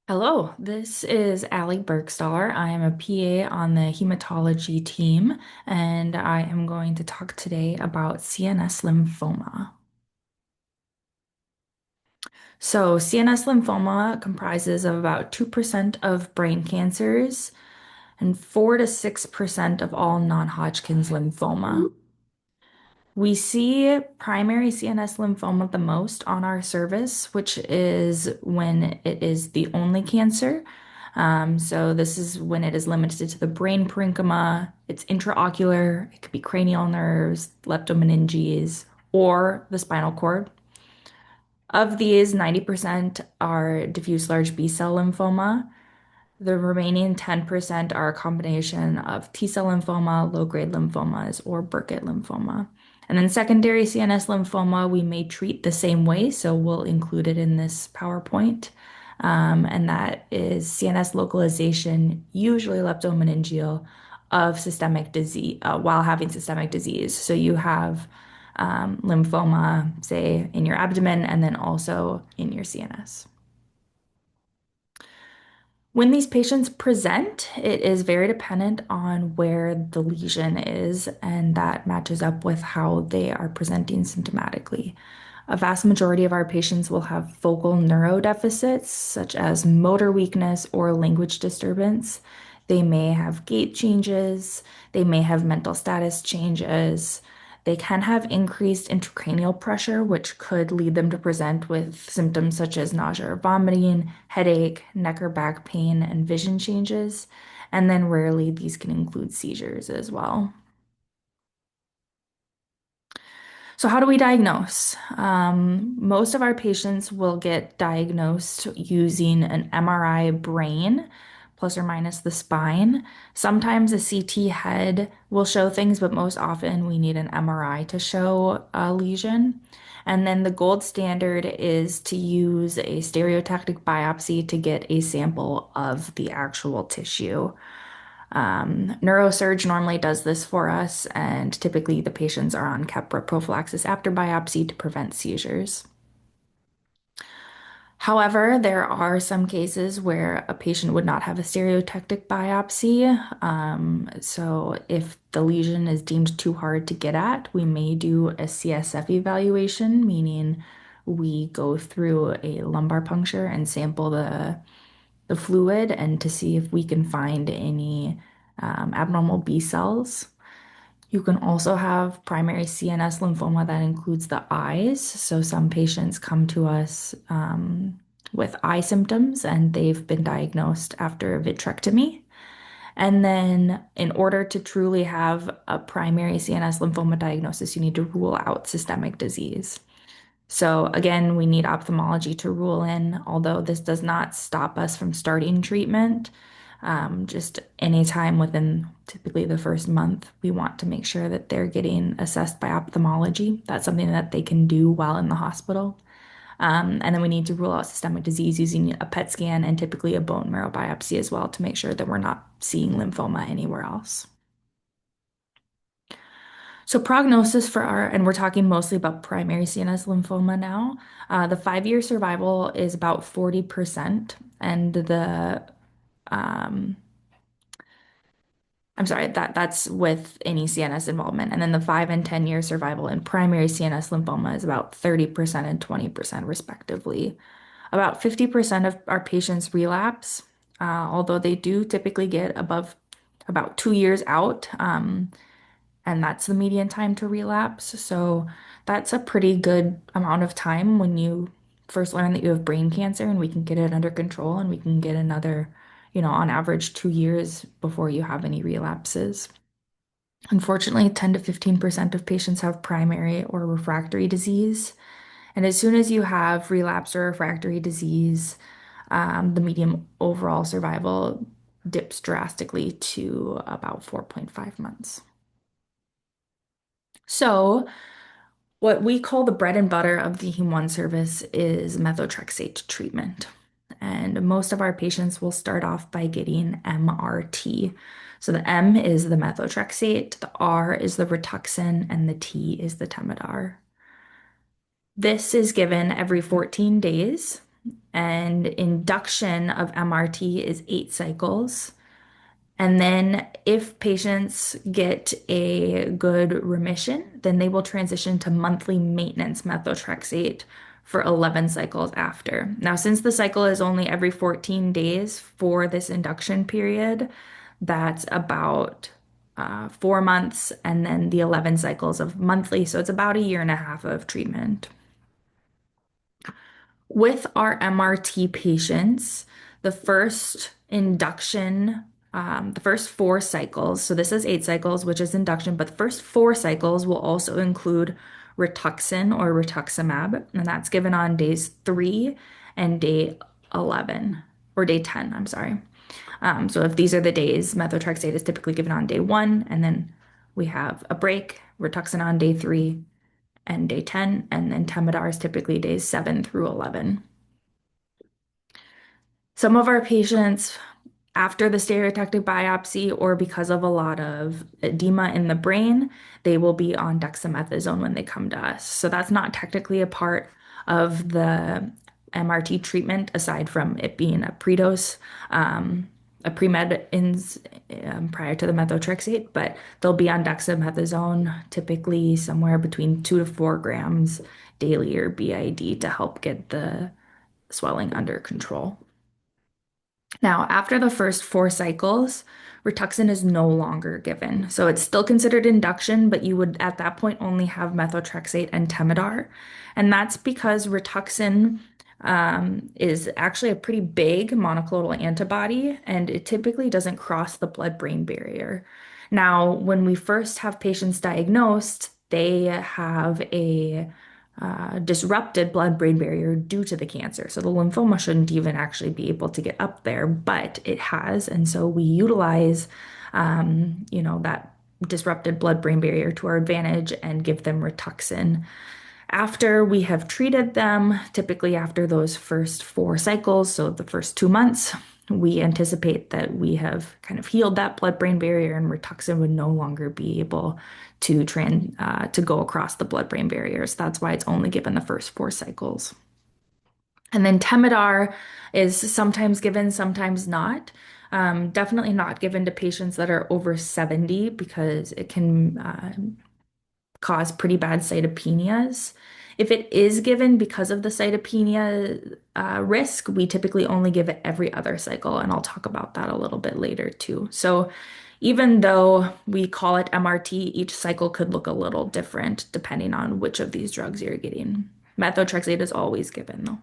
Hello, this is Allie Bergstaller. I am a PA on the hematology team, and I am going to talk today about CNS lymphoma. So, CNS lymphoma comprises of about 2% of brain cancers and 4 to 6% of all non-Hodgkin's lymphoma. We see primary CNS lymphoma the most on our service, which is when it is the only cancer. So this is when it is limited to the brain parenchyma. It's intraocular. It could be cranial nerves, leptomeninges, or the spinal cord. Of these, 90% are diffuse large B-cell lymphoma. The remaining 10% are a combination of T-cell lymphoma, low-grade lymphomas, or Burkitt lymphoma. And then secondary CNS lymphoma, we may treat the same way, so we'll include it in this PowerPoint. And that is CNS localization, usually leptomeningeal, of systemic disease while having systemic disease. So you have lymphoma, say, in your abdomen and then also in your CNS. When these patients present, it is very dependent on where the lesion is, and that matches up with how they are presenting symptomatically. A vast majority of our patients will have focal neurodeficits, such as motor weakness or language disturbance. They may have gait changes, they may have mental status changes. They can have increased intracranial pressure, which could lead them to present with symptoms such as nausea or vomiting, headache, neck or back pain, and vision changes. And then rarely these can include seizures as well. So, how do we diagnose? Most of our patients will get diagnosed using an MRI brain, plus or minus the spine. Sometimes a CT head will show things, but most often we need an MRI to show a lesion. And then the gold standard is to use a stereotactic biopsy to get a sample of the actual tissue. Neurosurge normally does this for us, and typically the patients are on Keppra prophylaxis after biopsy to prevent seizures. However, there are some cases where a patient would not have a stereotactic biopsy. So if the lesion is deemed too hard to get at, we may do a CSF evaluation, meaning we go through a lumbar puncture and sample the fluid and to see if we can find any abnormal B cells. You can also have primary CNS lymphoma that includes the eyes. So some patients come to us with eye symptoms and they've been diagnosed after a vitrectomy. And then, in order to truly have a primary CNS lymphoma diagnosis, you need to rule out systemic disease. So again, we need ophthalmology to rule in, although this does not stop us from starting treatment. Just anytime within typically the first month, we want to make sure that they're getting assessed by ophthalmology. That's something that they can do while in the hospital. And then we need to rule out systemic disease using a PET scan and typically a bone marrow biopsy as well to make sure that we're not seeing lymphoma anywhere else. So prognosis for our, and we're talking mostly about primary CNS lymphoma now. The 5-year survival is about 40%, and um, I'm sorry, that's with any CNS involvement. And then the 5 and 10-year survival in primary CNS lymphoma is about 30% and 20% respectively. About 50% of our patients relapse, although they do typically get above about 2 years out. And that's the median time to relapse. So that's a pretty good amount of time when you first learn that you have brain cancer and we can get it under control and we can get another, on average 2 years before you have any relapses. Unfortunately, 10 to 15% of patients have primary or refractory disease. And as soon as you have relapse or refractory disease, the median overall survival dips drastically to about 4.5 months. So, what we call the bread and butter of the Heme 1 service is methotrexate treatment. And most of our patients will start off by getting MRT. So the M is the methotrexate, the R is the Rituxan, and the T is the Temodar. This is given every 14 days. and induction of MRT is 8 cycles. And then if patients get a good remission, then they will transition to monthly maintenance methotrexate for 11 cycles after. Now, since the cycle is only every 14 days for this induction period, that's about 4 months, and then the 11 cycles of monthly. So it's about a year and a half of treatment. With our MRT patients, the first induction, the first 4 cycles, so this is 8 cycles, which is induction, but the first 4 cycles will also include Rituxan or rituximab, and that's given on days 3 and day 11, or day 10, I'm sorry. So if these are the days, methotrexate is typically given on day 1, and then we have a break, Rituxan on day 3 and day 10, and then Temodar is typically days 7 through 11. Some of our patients, after the stereotactic biopsy or because of a lot of edema in the brain, they will be on dexamethasone when they come to us. So that's not technically a part of the MRT treatment, aside from it being a predose, a pre-med prior to the methotrexate, but they'll be on dexamethasone, typically somewhere between 2 to 4 grams daily or BID to help get the swelling under control. Now, after the first 4 cycles, Rituxan is no longer given. So it's still considered induction, but you would at that point only have methotrexate and Temodar. And that's because Rituxan is actually a pretty big monoclonal antibody, and it typically doesn't cross the blood-brain barrier. Now, when we first have patients diagnosed, they have a disrupted blood-brain barrier due to the cancer. So the lymphoma shouldn't even actually be able to get up there, but it has. And so we utilize, that disrupted blood-brain barrier to our advantage and give them Rituxan. After we have treated them, typically after those first 4 cycles, so the first 2 months, we anticipate that we have kind of healed that blood-brain barrier, and Rituxan would no longer be able to go across the blood-brain barriers. That's why it's only given the first 4 cycles. And then Temodar is sometimes given, sometimes not. Definitely not given to patients that are over 70 because it can cause pretty bad cytopenias. If it is given because of the cytopenia risk, we typically only give it every other cycle, and I'll talk about that a little bit later too. So even though we call it MRT, each cycle could look a little different depending on which of these drugs you're getting. Methotrexate is always given though.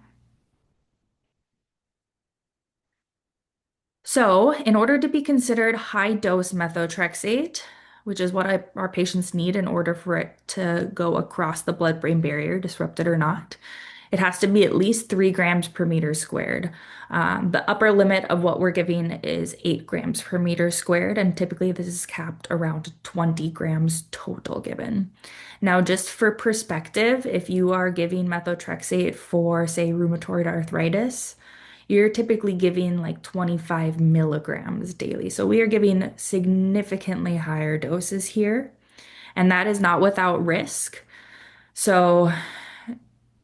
So, in order to be considered high dose methotrexate, which is what our patients need in order for it to go across the blood-brain barrier, disrupted or not, it has to be at least 3 grams per meter squared. The upper limit of what we're giving is 8 grams per meter squared, and typically this is capped around 20 grams total given. Now, just for perspective, if you are giving methotrexate for, say, rheumatoid arthritis, you're typically giving like 25 milligrams daily. So we are giving significantly higher doses here, and that is not without risk. So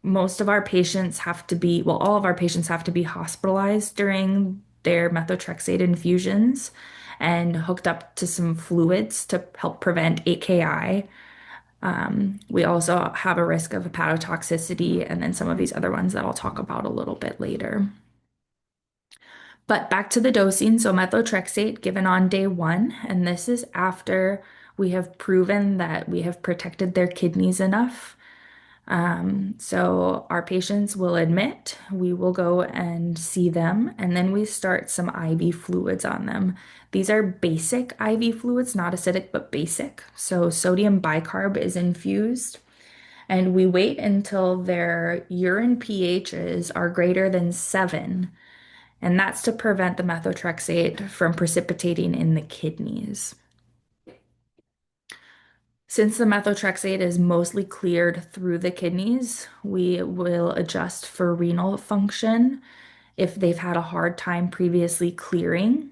most of our patients have to be, well, all of our patients have to be hospitalized during their methotrexate infusions and hooked up to some fluids to help prevent AKI. We also have a risk of hepatotoxicity and then some of these other ones that I'll talk about a little bit later. But back to the dosing. So methotrexate given on day 1, and this is after we have proven that we have protected their kidneys enough. So our patients will admit, we will go and see them, and then we start some IV fluids on them. These are basic IV fluids, not acidic, but basic. So sodium bicarb is infused, and we wait until their urine pHs are greater than 7, and that's to prevent the methotrexate from precipitating in the kidneys. Since the methotrexate is mostly cleared through the kidneys, we will adjust for renal function if they've had a hard time previously clearing,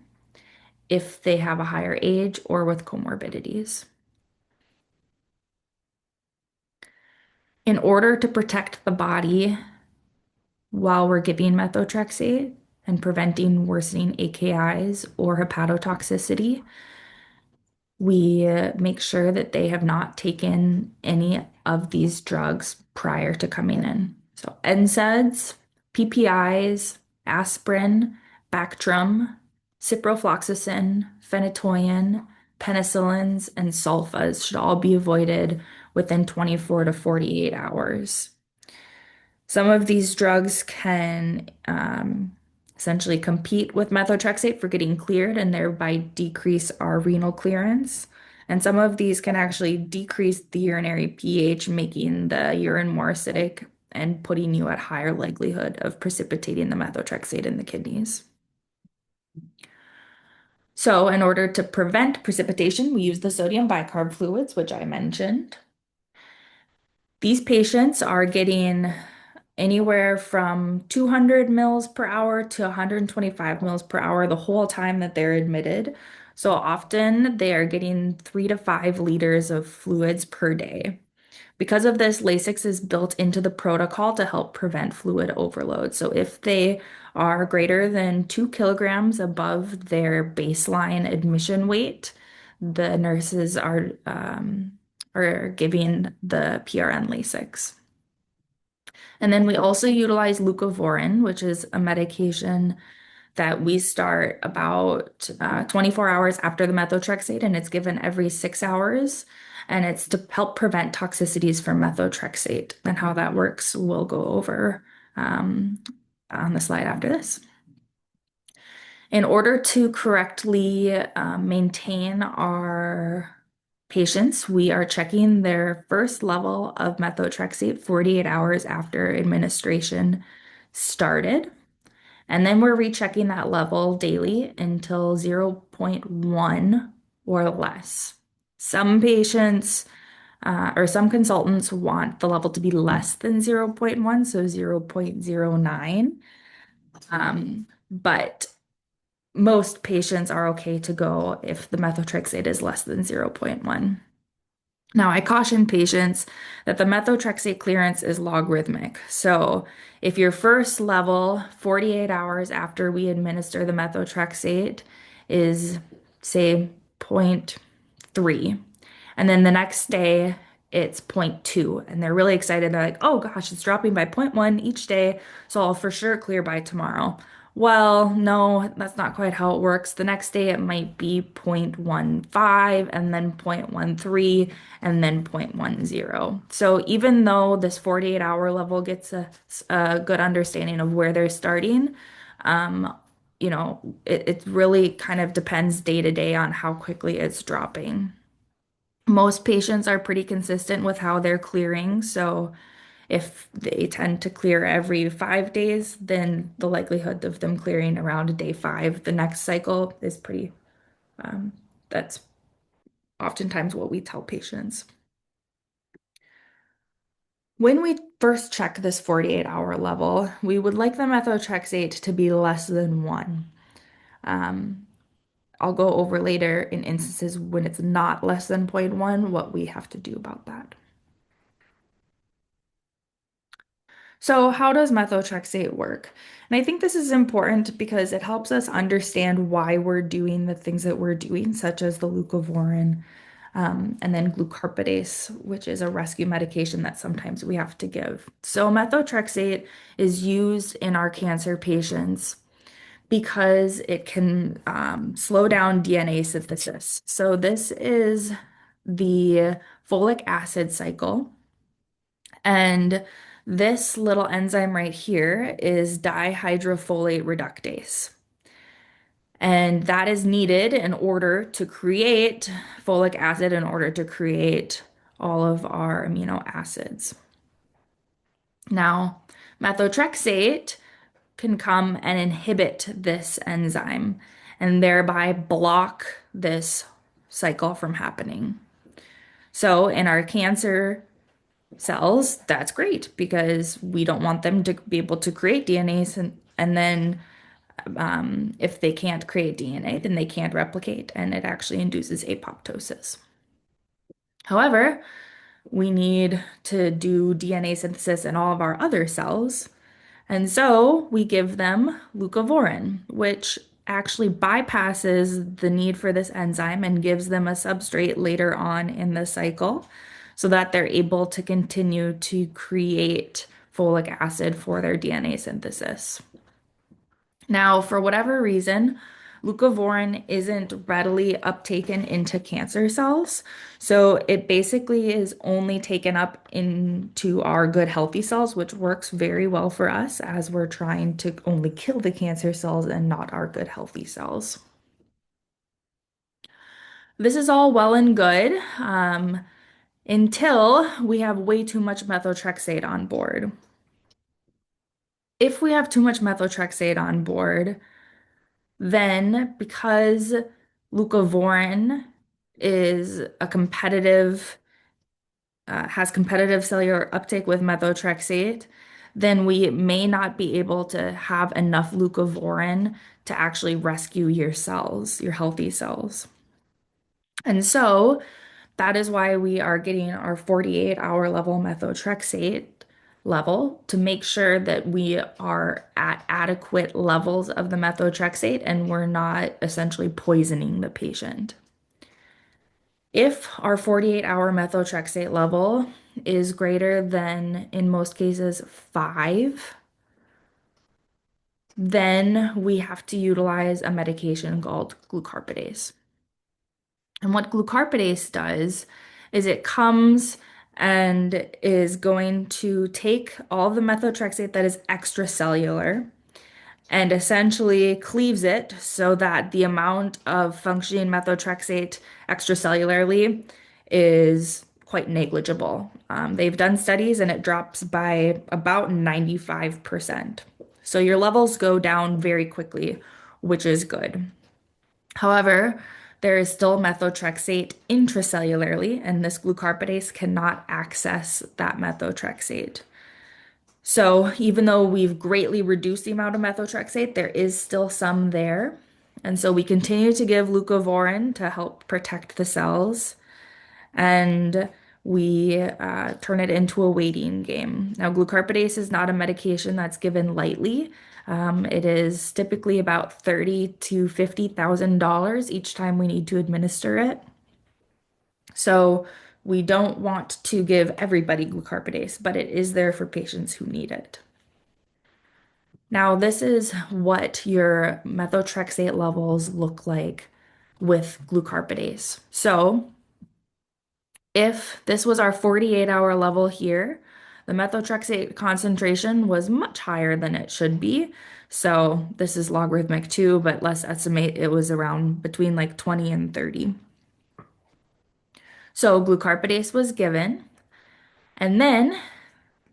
if they have a higher age, or with comorbidities. In order to protect the body while we're giving methotrexate and preventing worsening AKIs or hepatotoxicity. We make sure that they have not taken any of these drugs prior to coming in. So NSAIDs, PPIs, aspirin, Bactrim, ciprofloxacin, phenytoin, penicillins, and sulfas should all be avoided within 24 to 48 hours. Some of these drugs can essentially compete with methotrexate for getting cleared and thereby decrease our renal clearance. And some of these can actually decrease the urinary pH, making the urine more acidic and putting you at higher likelihood of precipitating the methotrexate in the kidneys. So, in order to prevent precipitation, we use the sodium bicarb fluids, which I mentioned. These patients are getting anywhere from 200 mils per hour to 125 mils per hour the whole time that they're admitted. So often they are getting 3 to 5 liters of fluids per day. Because of this, Lasix is built into the protocol to help prevent fluid overload. So if they are greater than 2 kilograms above their baseline admission weight, the nurses are giving the PRN Lasix. And then we also utilize leucovorin, which is a medication that we start about 24 hours after the methotrexate, and it's given every 6 hours. And it's to help prevent toxicities from methotrexate. And how that works, we'll go over on the slide after this. In order to correctly maintain our patients, we are checking their first level of methotrexate 48 hours after administration started. And then we're rechecking that level daily until zero point 0.1 or less. Some patients or some consultants want the level to be less than zero point 0.1, so 0.09. But most patients are okay to go if the methotrexate is less than zero point 0.1. Now, I caution patients that the methotrexate clearance is logarithmic. So if your first level, 48 hours after we administer the methotrexate, is, say, zero point 0.3, and then the next day it's zero point 0.2, and they're really excited. They're like, oh gosh, it's dropping by zero point 0.1 each day, so I'll for sure clear by tomorrow. Well, no, that's not quite how it works. The next day it might be 0.15 and then 0.13 and then 0.10. So even though this 48-hour level gets a good understanding of where they're starting, um, it really kind of depends day to day on how quickly it's dropping. Most patients are pretty consistent with how they're clearing. So if they tend to clear every 5 days, then the likelihood of them clearing around day 5 the next cycle is um, that's oftentimes what we tell patients. When we first check this 48-hour level, we would like the methotrexate to be less than 1. Um, I'll go over later in instances when it's not less than 0.1, what we have to do about that. So, how does methotrexate work? And I think this is important because it helps us understand why we're doing the things that we're doing, such as the leucovorin, and then glucarpidase, which is a rescue medication that sometimes we have to give. So, methotrexate is used in our cancer patients because it can slow down DNA synthesis. So, this is the folic acid cycle. And this little enzyme right here is dihydrofolate reductase. And that is needed in order to create folic acid, in order to create all of our amino acids. Now, methotrexate can come and inhibit this enzyme and thereby block this cycle from happening. So, in our cancer cells, that's great because we don't want them to be able to create DNAs, and then if they can't create DNA, then they can't replicate, and it actually induces apoptosis. However, we need to do DNA synthesis in all of our other cells, And so we give them leucovorin, which actually bypasses the need for this enzyme and gives them a substrate later on in the cycle so that they're able to continue to create folic acid for their DNA synthesis. Now, for whatever reason, leucovorin isn't readily uptaken into cancer cells. So it basically is only taken up into our good healthy cells, which works very well for us as we're trying to only kill the cancer cells and not our good healthy cells. This is all well and good until we have way too much methotrexate on board. If we have too much methotrexate on board, then because leucovorin is a competitive, has competitive cellular uptake with methotrexate, then we may not be able to have enough leucovorin to actually rescue your cells, your healthy cells. And so that is why we are getting our 48-hour level methotrexate level to make sure that we are at adequate levels of the methotrexate and we're not essentially poisoning the patient. If our 48-hour methotrexate level is greater than, in most cases, 5, then we have to utilize a medication called glucarpidase. And what glucarpidase does is it comes and is going to take all the methotrexate that is extracellular and essentially cleaves it so that the amount of functioning methotrexate extracellularly is quite negligible. They've done studies and it drops by about 95%. So your levels go down very quickly, which is good. However, there is still methotrexate intracellularly, and this glucarpidase cannot access that methotrexate. So even though we've greatly reduced the amount of methotrexate, there is still some there. And so we continue to give leucovorin to help protect the cells, and we turn it into a waiting game. Now, glucarpidase is not a medication that's given lightly. It is typically about $30,000 to $50,000 each time we need to administer it. So we don't want to give everybody glucarpidase, but it is there for patients who need it. Now, this is what your methotrexate levels look like with glucarpidase. So if this was our 48-hour level here, the methotrexate concentration was much higher than it should be. So this is logarithmic too, but let's estimate it was around between like 20 and 30. So glucarpidase was given, and then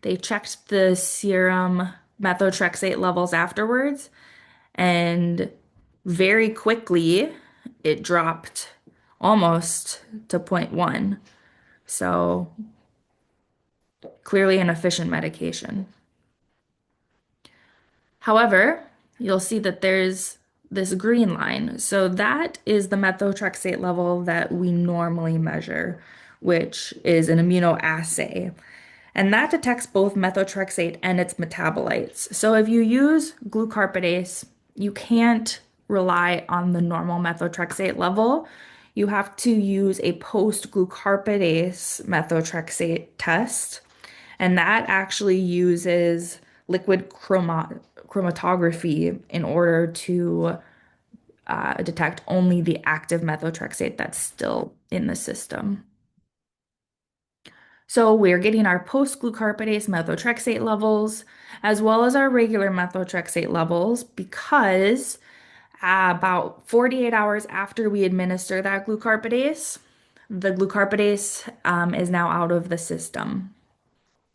they checked the serum methotrexate levels afterwards, and very quickly it dropped almost to zero point 0.1. So clearly an efficient medication. However, you'll see that there's this green line. So that is the methotrexate level that we normally measure, which is an immunoassay. And that detects both methotrexate and its metabolites. So if you use glucarpidase, you can't rely on the normal methotrexate level. You have to use a post-glucarpidase methotrexate test, and that actually uses liquid chromatography in order to detect only the active methotrexate that's still in the system. So we're getting our post-glucarpidase methotrexate levels as well as our regular methotrexate levels because about 48 hours after we administer that glucarpidase, the glucarpidase is now out of the system.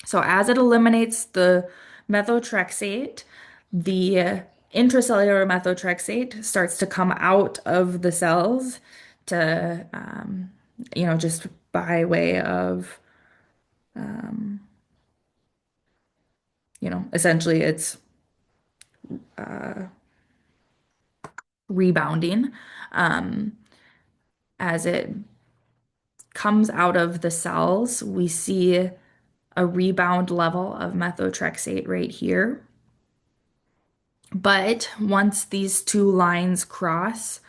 So as it eliminates the methotrexate, the intracellular methotrexate starts to come out of the cells to, just by way of, essentially it's rebounding. Um, as it comes out of the cells, we see a rebound level of methotrexate right here. But once these two lines cross,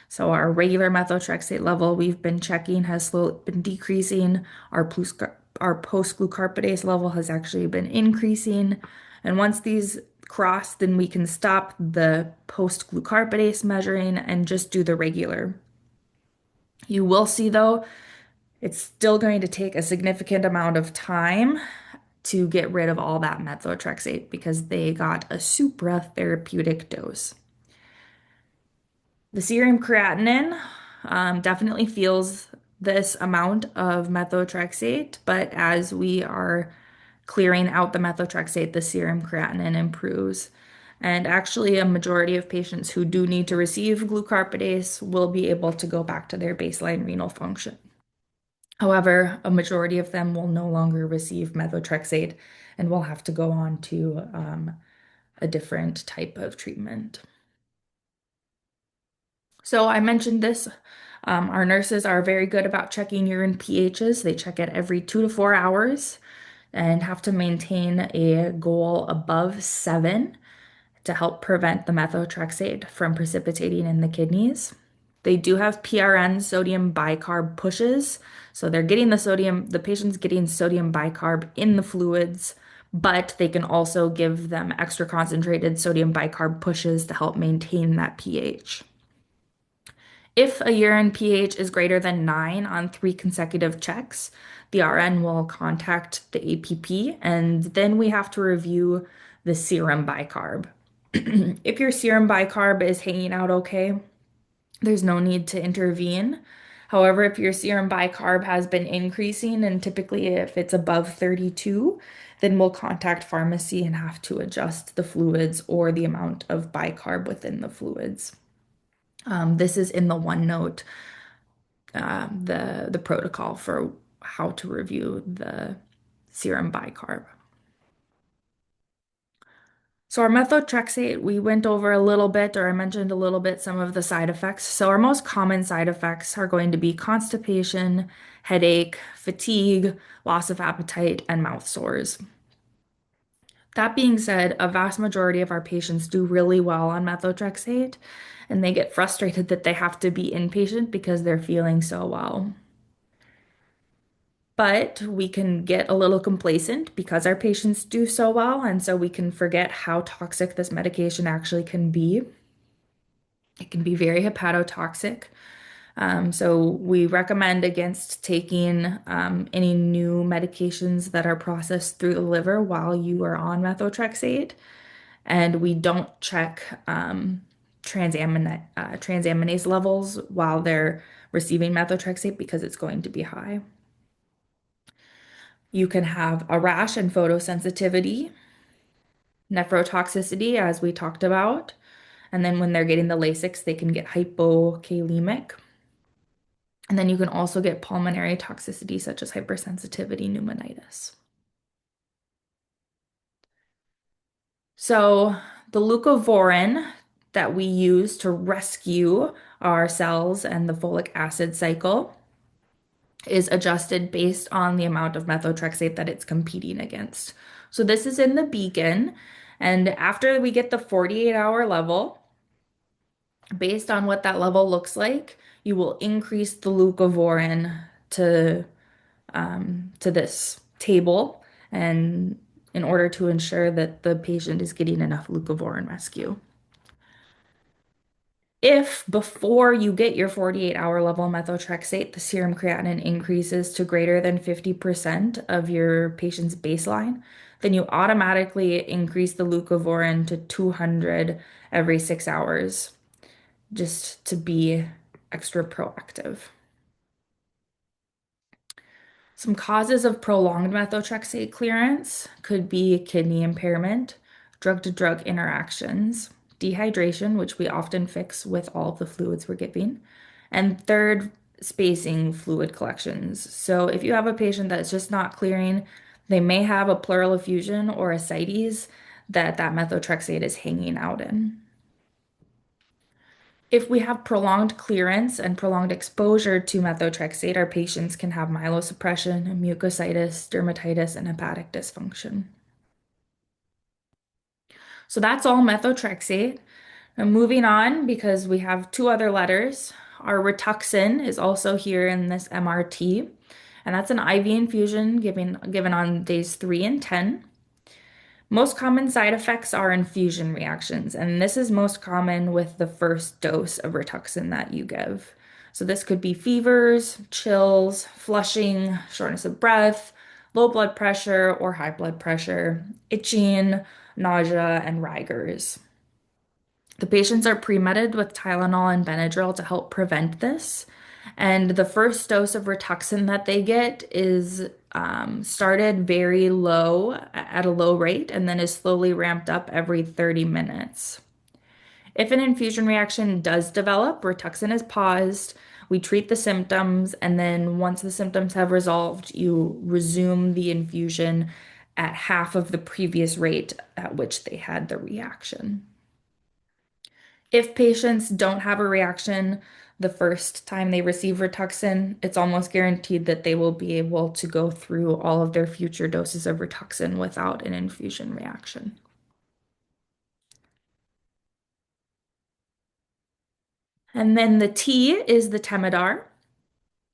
so our regular methotrexate level we've been checking has slowly been decreasing. Our post-glucarpidase level has actually been increasing. And once these cross, then we can stop the post-glucarpidase measuring and just do the regular. You will see though, it's still going to take a significant amount of time to get rid of all that methotrexate because they got a supra therapeutic dose. The serum creatinine definitely feels this amount of methotrexate, but as we are clearing out the methotrexate, the serum creatinine improves. And actually, a majority of patients who do need to receive glucarpidase will be able to go back to their baseline renal function. However, a majority of them will no longer receive methotrexate and will have to go on to a different type of treatment. So I mentioned this. Our nurses are very good about checking urine pHs. They check it every 2 to 4 hours and have to maintain a goal above 7 to help prevent the methotrexate from precipitating in the kidneys. They do have PRN sodium bicarb pushes. So they're getting the patient's getting sodium bicarb in the fluids, but they can also give them extra concentrated sodium bicarb pushes to help maintain that pH. If a urine pH is greater than 9 on 3 consecutive checks, the RN will contact the APP and then we have to review the serum bicarb. If your serum bicarb is hanging out okay, there's no need to intervene. However, if your serum bicarb has been increasing, and typically if it's above 32, then we'll contact pharmacy and have to adjust the fluids or the amount of bicarb within the fluids. This is in the OneNote, the protocol for how to review the serum bicarb. So our methotrexate, we went over a little bit, or I mentioned a little bit, some of the side effects. So our most common side effects are going to be constipation, headache, fatigue, loss of appetite, and mouth sores. That being said, a vast majority of our patients do really well on methotrexate, and they get frustrated that they have to be inpatient because they're feeling so well. But we can get a little complacent because our patients do so well, and so we can forget how toxic this medication actually can be. It can be very hepatotoxic. So we recommend against taking any new medications that are processed through the liver while you are on methotrexate. And we don't check transaminase levels while they're receiving methotrexate because it's going to be high. You can have a rash and photosensitivity, nephrotoxicity, as we talked about. And then when they're getting the Lasix, they can get hypokalemic. And then you can also get pulmonary toxicity, such as hypersensitivity pneumonitis. So the leucovorin that we use to rescue our cells and the folic acid cycle is adjusted based on the amount of methotrexate that it's competing against. So this is in the beacon. And after we get the 48-hour level, based on what that level looks like, you will increase the leucovorin to this table and in order to ensure that the patient is getting enough leucovorin rescue. If before you get your 48-hour level methotrexate, the serum creatinine increases to greater than 50% of your patient's baseline, then you automatically increase the leucovorin to 200 every 6 hours, just to be extra proactive. Some causes of prolonged methotrexate clearance could be kidney impairment, drug-to-drug interactions, dehydration, which we often fix with all of the fluids we're giving, and third, spacing fluid collections. So if you have a patient that's just not clearing, they may have a pleural effusion or ascites that methotrexate is hanging out in. If we have prolonged clearance and prolonged exposure to methotrexate, our patients can have myelosuppression, mucositis, dermatitis, and hepatic dysfunction. So that's all methotrexate. And moving on, because we have two other letters, our Rituxan is also here in this MRT, and that's an IV infusion given on days 3 and 10. Most common side effects are infusion reactions, and this is most common with the first dose of Rituxan that you give. So this could be fevers, chills, flushing, shortness of breath, low blood pressure or high blood pressure, itching, nausea, and rigors. The patients are pre-meted with Tylenol and Benadryl to help prevent this. And the first dose of Rituxan that they get is started very low at a low rate and then is slowly ramped up every 30 minutes. If an infusion reaction does develop, Rituxan is paused. We treat the symptoms, and then once the symptoms have resolved, you resume the infusion at half of the previous rate at which they had the reaction. If patients don't have a reaction the first time they receive Rituxan, it's almost guaranteed that they will be able to go through all of their future doses of Rituxan without an infusion reaction. And then the T is the Temodar.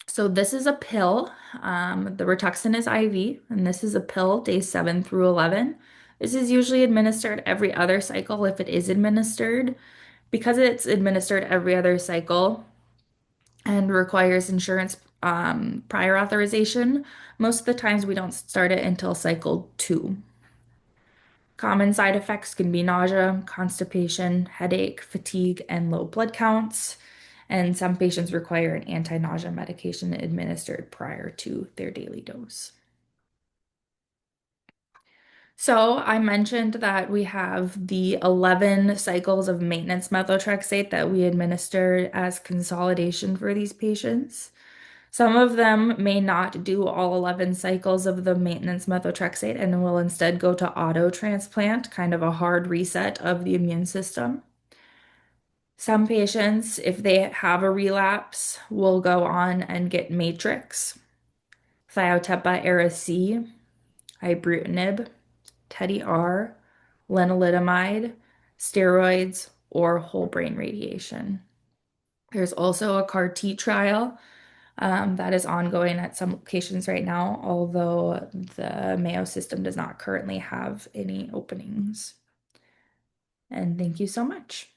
So this is a pill. The Rituxan is IV, and this is a pill days 7 through 11. This is usually administered every other cycle if it is administered. Because it's administered every other cycle, and requires insurance prior authorization. Most of the times we don't start it until cycle 2. Common side effects can be nausea, constipation, headache, fatigue, and low blood counts. And some patients require an anti-nausea medication administered prior to their daily dose. So I mentioned that we have the 11 cycles of maintenance methotrexate that we administer as consolidation for these patients. Some of them may not do all 11 cycles of the maintenance methotrexate and will instead go to auto transplant, kind of a hard reset of the immune system. Some patients, if they have a relapse, will go on and get Matrix, Thiotepa Era C, ibrutinib, Teddy R, lenalidomide, steroids, or whole brain radiation. There's also a CAR T trial that is ongoing at some locations right now, although the Mayo system does not currently have any openings. And thank you so much.